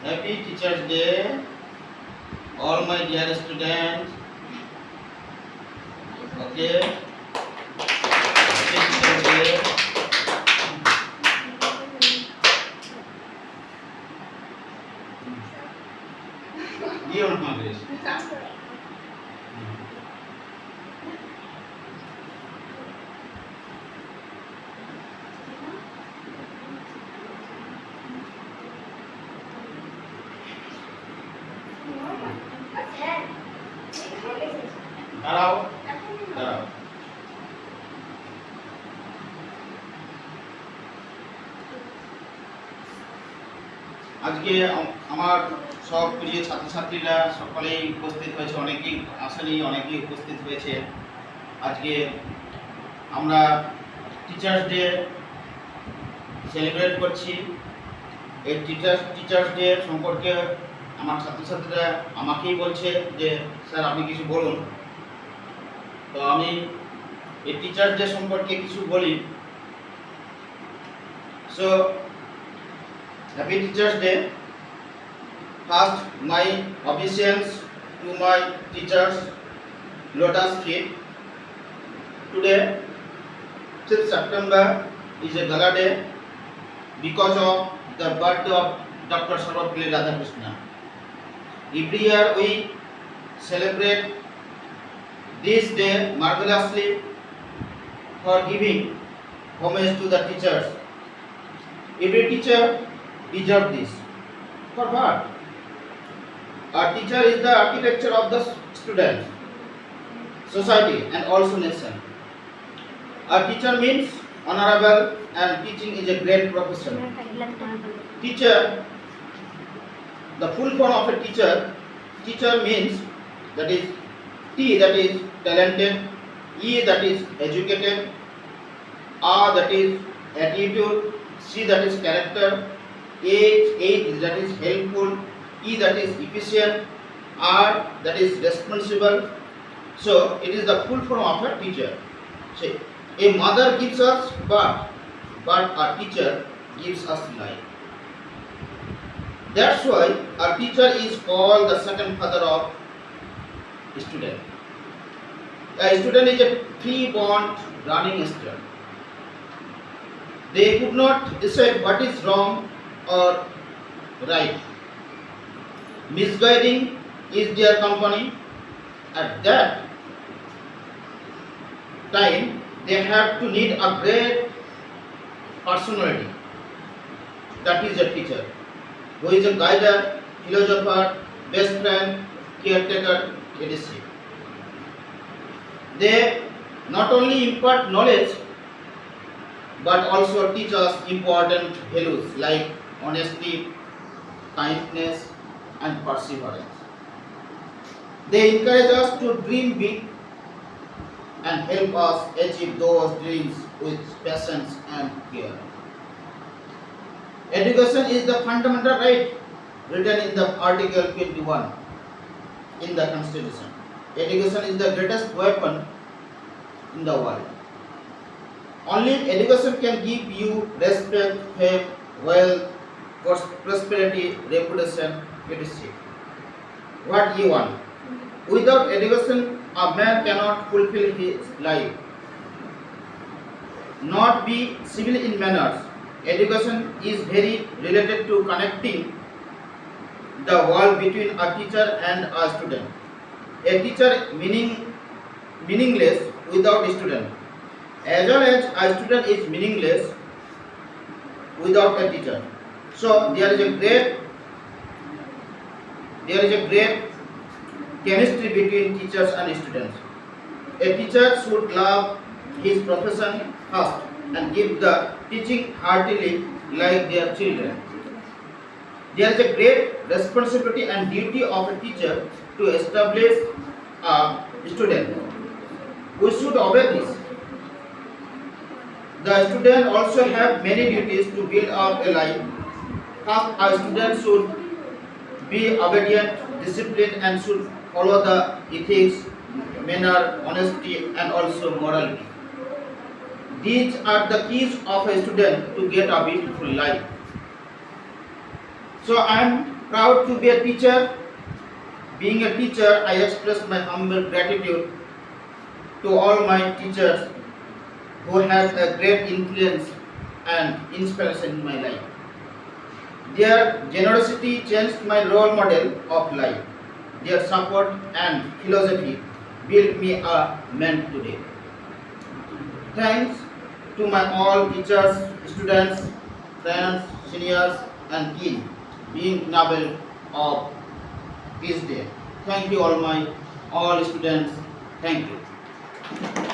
Happy Teachers Day, all my dear students. Okay, Happy Teachers Day. Give on English. দাঁড়াও দাঁড়াও আজকে আমার সব প্রিয় ছাত্রছাত্রীরা সকলেই উপস্থিত হয়েছে, অনেকেই আসেনি, অনেকেই উপস্থিত হয়েছে। আজকে আমরা টিচার্স ডে সেলিব্রেট করছি। এই টিচার্স ডে সম্পর্কে আমার ছাত্রছাত্রীরা আমাকেই বলছে যে স্যার আপনি কিছু বলুন। তো আমি এই টিচার্স ডে সম্পর্কে কিছু বলি। So happy teachers day. First my obeisance to my teachers. Lotus feet. Today 5th September is a gala day because of the birthday of Dr. Sarvapalli Radhakrishnan. Every year we celebrate this day marvelously for giving homage to the teachers. Every teacher deserves this. For what? A teacher is the architecture of the student, society and also nation. A teacher means honorable and teaching is a great profession. Teacher, the full form of a teacher means that is T that is talented, E that is educated, R that is attitude, C that is character, H that is helpful, E that is efficient, R that is responsible. So it is the full form of a teacher. See, a mother gives us birth, but a teacher gives us life. That's why a teacher is called the second father of student. A student is a free-born running star. They could not decide what is wrong or right. Misguiding is their company. At that time, they have to need a great personality. That is a teacher, who is a guider, philosopher, best friend, caretaker, etc. They not only impart knowledge but also teach us important values like honesty, kindness, and perseverance. They encourage us to dream big and help us achieve those dreams with patience and care. Education is the fundamental right written in the Article 21 in the Constitution. Education is the greatest weapon in the world. Only education can give you respect, fame, wealth, prosperity, reputation, etc. What you want. Without education, a man cannot fulfill his life. Not be civil in manners. Education is very related to connecting the world between a teacher and a student. A teacher meaningless without a student, as well as a student is meaningless without a teacher. So there is a great chemistry between teachers and students. A teacher should love his profession first and give the teaching heartily like their children. There is a great responsibility and duty of a teacher to establish a student. We should obey this. The student also have many duties to build up a life. First, a student should be obedient, disciplined, and should follow the ethics, manner, honesty, and also morality. These are the keys of a student to get a beautiful life. So I am Proud to be a teacher. Being a teacher, I express my humble gratitude to all my teachers who have a great influence and inspiration in my life. Their generosity changed my role model of life. Their support and philosophy built me a man today. Thanks to my all teachers, students, friends, seniors, and teen being noble of this day. Thank you all students. Thank you.